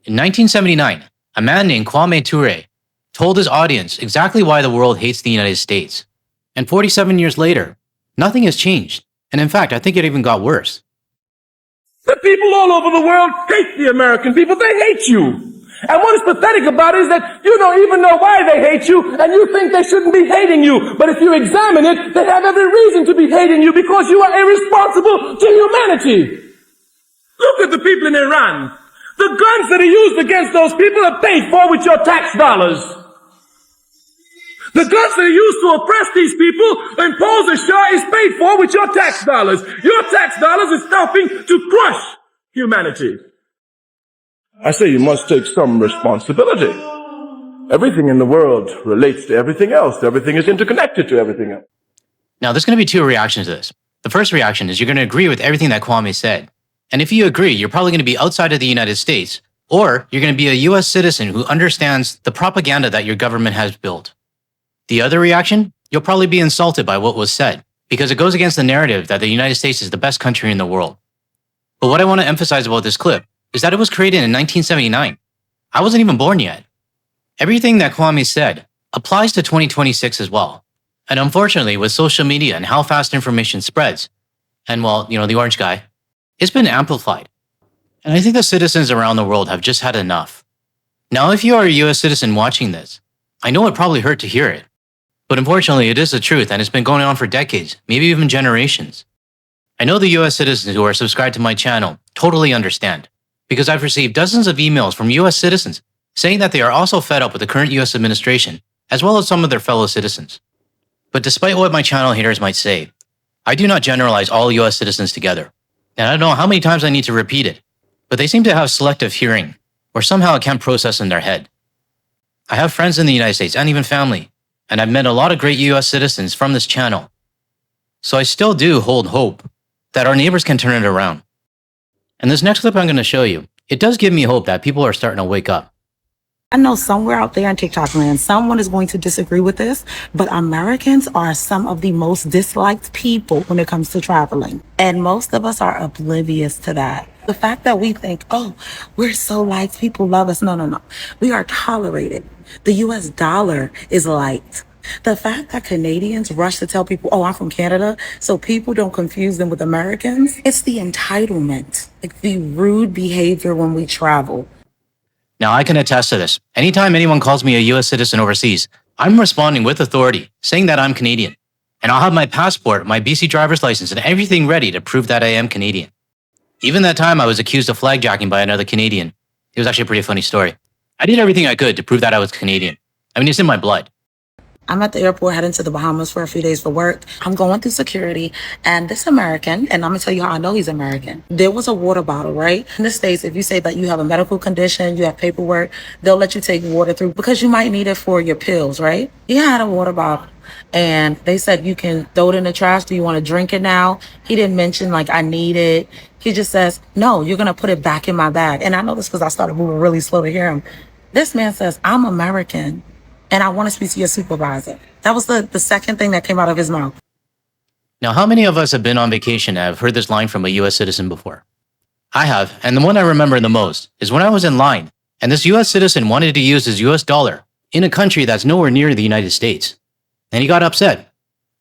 In 1979, a man named Kwame Ture told his audience exactly why the world hates the United States. And 47 years later, nothing has changed. And in fact, I think it even got worse. The people all over the world hate the American people. They hate you. And what is pathetic about it is that you don't even know why they hate you, and you think they shouldn't be hating you. But if you examine it, they have every reason to be hating you because you are irresponsible to humanity. Look at the people in Iran. The guns that are used against those people are paid for with your tax dollars. The guns that are used to oppress these people, impose a Shah, is paid for with your tax dollars. Your tax dollars is helping to crush humanity. I say you must take some responsibility. Everything in the world relates to everything else. Everything is interconnected to everything else. Now, there's going to be two reactions to this. The first reaction is you're going to agree with everything that Kwame said. And if you agree, you're probably going to be outside of the United States, or you're going to be a US citizen who understands the propaganda that your government has built. The other reaction, you'll probably be insulted by what was said, because it goes against the narrative that the United States is the best country in the world. But what I want to emphasize about this clip is that it was created in 1979. I wasn't even born yet. Everything that Kwame said applies to 2026 as well. And unfortunately, with social media and how fast information spreads, and well, the orange guy, it's been amplified. And I think the citizens around the world have just had enough. Now, if you are a US citizen watching this, I know it probably hurt to hear it. But unfortunately, it is the truth, and it's been going on for decades, maybe even generations. I know the US citizens who are subscribed to my channel totally understand, because I've received dozens of emails from US citizens saying that they are also fed up with the current US administration, as well as some of their fellow citizens. But despite what my channel haters might say, I do not generalize all US citizens together. And I don't know how many times I need to repeat it, but they seem to have selective hearing, or somehow it can't process in their head. I have friends in the United States and even family, and I've met a lot of great US citizens from this channel. So I still do hold hope that our neighbors can turn it around. And this next clip I'm going to show you, it does give me hope that people are starting to wake up. I know somewhere out there in TikTok land, someone is going to disagree with this, but Americans are some of the most disliked people when it comes to traveling. And most of us are oblivious to that. The fact that we think, oh, we're so liked, people love us. No. We are tolerated. The US dollar is liked. The fact that Canadians rush to tell people, oh, I'm from Canada, so people don't confuse them with Americans, it's the entitlement, like the rude behavior when we travel. Now, I can attest to this. Anytime anyone calls me a US citizen overseas, I'm responding with authority, saying that I'm Canadian. And I'll have my passport, my BC driver's license, and everything ready to prove that I am Canadian. Even that time I was accused of flagjacking by another Canadian. It was actually a pretty funny story. I did everything I could to prove that I was Canadian. I mean, it's in my blood. I'm at the airport heading to the Bahamas for a few days for work. I'm going through security, and this American, and I'm gonna tell you how I know he's American. There was a water bottle, right? In the States, if you say that you have a medical condition, you have paperwork, they'll let you take water through because you might need it for your pills, right? He had a water bottle, and they said you can throw it in the trash. Do you want to drink it now? He didn't mention like I need it. He just says, no, you're gonna put it back in my bag. And I know this because I started moving really slow to hear him. This man says, I'm American, and I want to speak to your supervisor. That was the second thing that came out of his mouth. Now, how many of us have been on vacation and have heard this line from a US citizen before? I have, and the one I remember the most is when I was in line, and this US citizen wanted to use his US dollar in a country that's nowhere near the United States. And he got upset.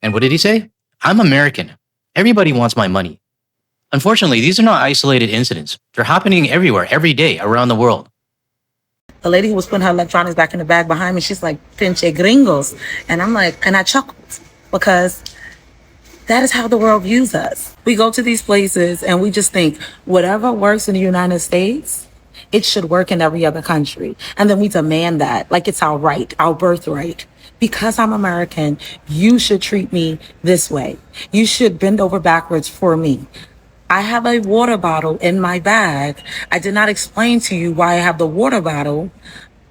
And what did he say? I'm American. Everybody wants my money. Unfortunately, these are not isolated incidents. They're happening everywhere, every day, around the world. The lady who was putting her electronics back in the bag behind me, she's like, pinche gringos. And I'm like, and I chuckled because that is how the world views us. We go to these places and we just think whatever works in the United States, it should work in every other country. And then we demand that like it's our right, our birthright. Because I'm American, you should treat me this way. You should bend over backwards for me. I have a water bottle in my bag. I did not explain to you why I have the water bottle.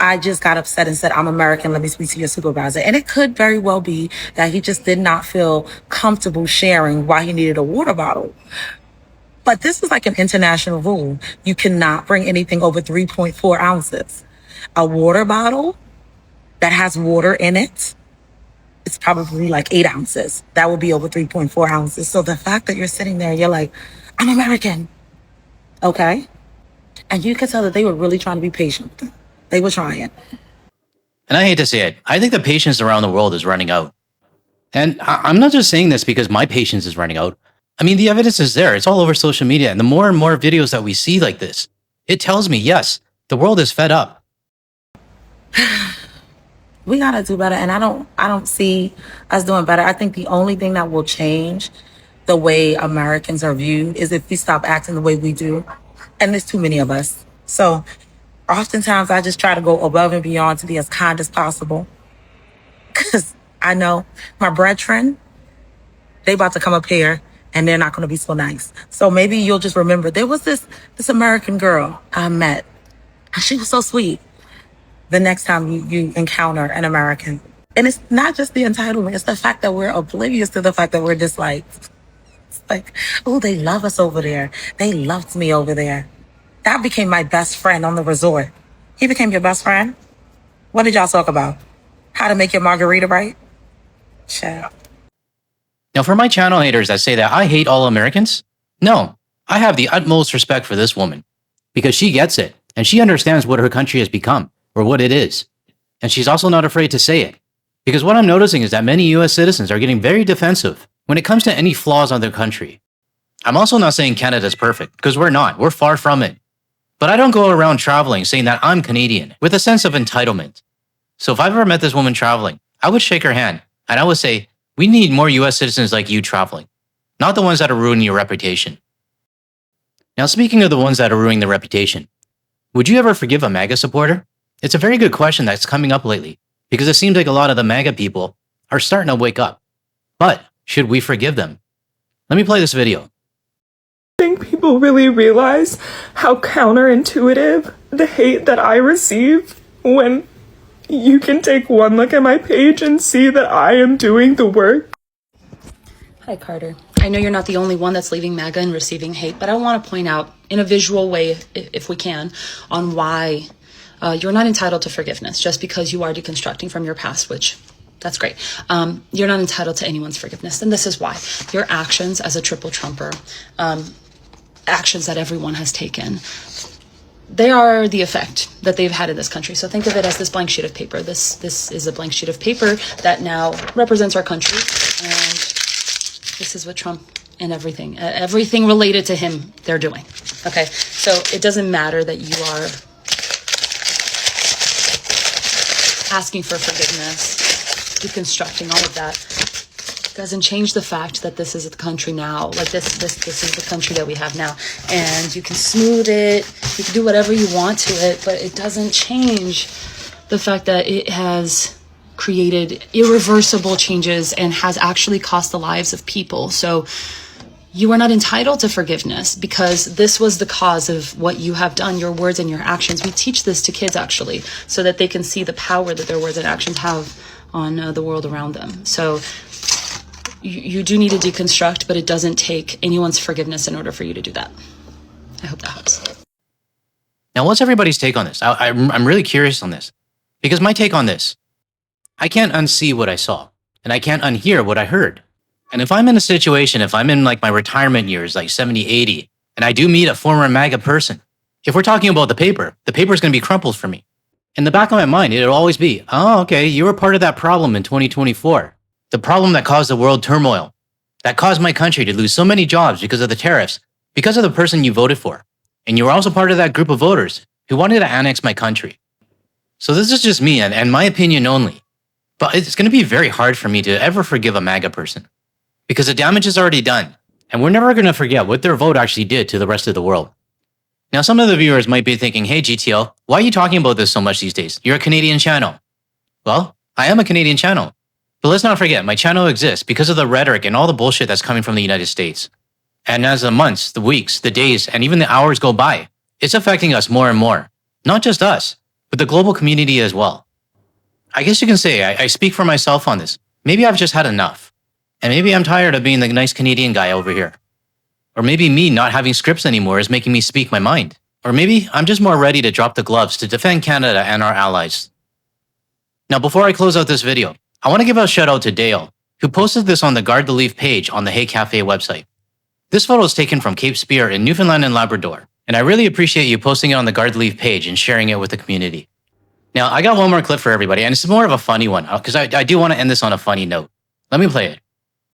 I just got upset and said, I'm American, let me speak to your supervisor. And it could very well be that he just did not feel comfortable sharing why he needed a water bottle. But this is like an international rule. You cannot bring anything over 3.4 ounces. A water bottle that has water in it, it's probably like 8 ounces. That would be over 3.4 ounces. So the fact that you're sitting there, you're like, I'm American. Okay. And you could tell that they were really trying to be patient. They were trying. And I hate to say it, I think the patience around the world is running out. And I'm not just saying this because my patience is running out. I mean, the evidence is there. It's all over social media. And the more and more videos that we see like this, it tells me, yes, the world is fed up. We gotta do better. And I don't see us doing better. I think the only thing that will change the way Americans are viewed is if we stop acting the way we do. And there's too many of us. So oftentimes I just try to go above and beyond to be as kind as possible. Because I know my brethren, they about to come up here and they're not going to be so nice. So maybe you'll just remember there was this American girl I met. And she was so sweet. The next time you encounter an American. And it's not just the entitlement. It's the fact that we're oblivious to the fact that we're disliked. It's like, oh, they love us over there. They loved me over there. That became my best friend on the resort. He became your best friend? What did y'all talk about? How to make your margarita right? Child. Now, for my channel haters that say that I hate all Americans, no, I have the utmost respect for this woman because she gets it and she understands what her country has become or what it is. And she's also not afraid to say it because what I'm noticing is that many US citizens are getting very defensive when it comes to any flaws on their country. I'm also not saying Canada's perfect because we're not. We're far from it. But I don't go around traveling saying that I'm Canadian with a sense of entitlement. So if I've ever met this woman traveling, I would shake her hand and I would say, we need more US citizens like you traveling, not the ones that are ruining your reputation. Now, speaking of the ones that are ruining their reputation, would you ever forgive a MAGA supporter? It's a very good question that's coming up lately because it seems like a lot of the MAGA people are starting to wake up. But should we forgive them? Let me play this video. I think people really realize how counterintuitive the hate that I receive when you can take one look at my page and see that I am doing the work. Hi, Carter. I know you're not the only one that's leaving MAGA and receiving hate, but I want to point out in a visual way, if we can, on why you're not entitled to forgiveness just because you are deconstructing from your past, which that's great. You're not entitled to anyone's forgiveness. And this is why. Your actions as a triple Trumper, actions that everyone has taken, they are the effect that they've had in this country. So think of it as this blank sheet of paper. This is a blank sheet of paper that now represents our country. And this is what Trump and everything related to him, they're doing. Okay, so it doesn't matter that you are asking for forgiveness, deconstructing all of that. Doesn't change the fact that this is the country now. Like this is the country that we have now. And you can smooth it, you can do whatever you want to it, but it doesn't change the fact that it has created irreversible changes and has actually cost the lives of people. So you are not entitled to forgiveness because this was the cause of what you have done, your words and your actions. We teach this to kids actually, so that they can see the power that their words and actions have on the world around them. So you do need to deconstruct, but it doesn't take anyone's forgiveness in order for you to do that. I hope that helps. Now, what's everybody's take on this? I'm really curious on this because my take on this, I can't unsee what I saw and I can't unhear what I heard. And if I'm in a situation, if I'm in like my retirement years, like 70, 80, and I do meet a former MAGA person, if we're talking about the paper is going to be crumpled for me. In the back of my mind, it'll always be, oh, okay, you were part of that problem in 2024. The problem that caused the world turmoil, that caused my country to lose so many jobs because of the tariffs, because of the person you voted for. And you were also part of that group of voters who wanted to annex my country. So this is just me and my opinion only. But it's going to be very hard for me to ever forgive a MAGA person because the damage is already done. And we're never going to forget what their vote actually did to the rest of the world. Now, some of the viewers might be thinking, hey, GTL, why are you talking about this so much these days? You're a Canadian channel. Well, I am a Canadian channel. But let's not forget, my channel exists because of the rhetoric and all the bullshit that's coming from the United States. And as the months, the weeks, the days, and even the hours go by, it's affecting us more and more. Not just us, but the global community as well. I guess you can say I speak for myself on this. Maybe I've just had enough. And maybe I'm tired of being the nice Canadian guy over here. Or maybe me not having scripts anymore is making me speak my mind. Or maybe I'm just more ready to drop the gloves to defend Canada and our allies. Now, before I close out this video, I want to give a shout out to Dale, who posted this on the Guard the Leaf page on the Hey Cafe website. This photo is taken from Cape Spear in Newfoundland and Labrador, And I really appreciate you posting it on the Guard Leave page and sharing it with the community. Now, I got one more clip for everybody, and it's more of a funny one, because I do want to end this on a funny note. Let me play it.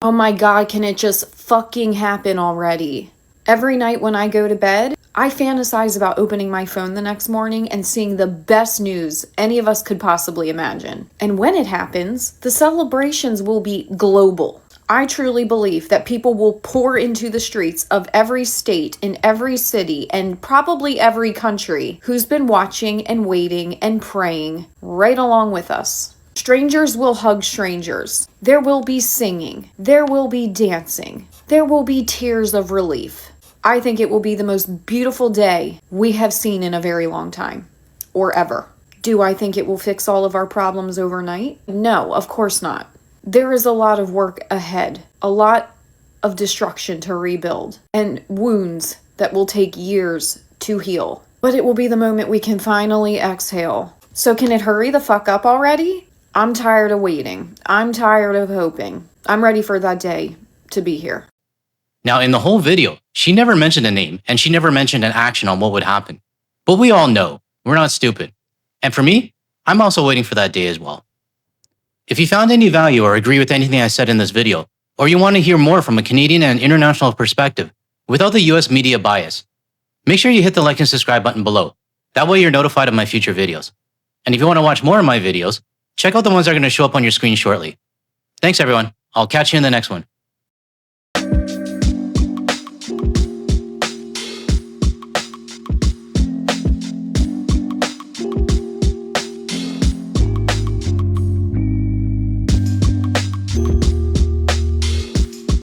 Oh my God, can it just fucking happen already? Every night when I go to bed, I fantasize about opening my phone the next morning and seeing the best news any of us could possibly imagine. And when it happens, the celebrations will be global. I truly believe that people will pour into the streets of every state, in every city, and probably every country who's been watching and waiting and praying right along with us. Strangers will hug strangers. There will be singing. There will be dancing. There will be tears of relief. I think it will be the most beautiful day we have seen in a very long time, or ever. Do I think it will fix all of our problems overnight? No, of course not. There is a lot of work ahead, a lot of destruction to rebuild, and wounds that will take years to heal. But it will be the moment we can finally exhale. So can it hurry the fuck up already? I'm tired of waiting. I'm tired of hoping. I'm ready for that day to be here. Now, in the whole video, she never mentioned a name, and she never mentioned an action on what would happen. But we all know, we're not stupid. And for me, I'm also waiting for that day as well. If you found any value or agree with anything I said in this video, or you want to hear more from a Canadian and international perspective without the US media bias, make sure you hit the like and subscribe button below. That way you're notified of my future videos. And if you want to watch more of my videos, check out the ones that are going to show up on your screen shortly. Thanks everyone. I'll catch you in the next one.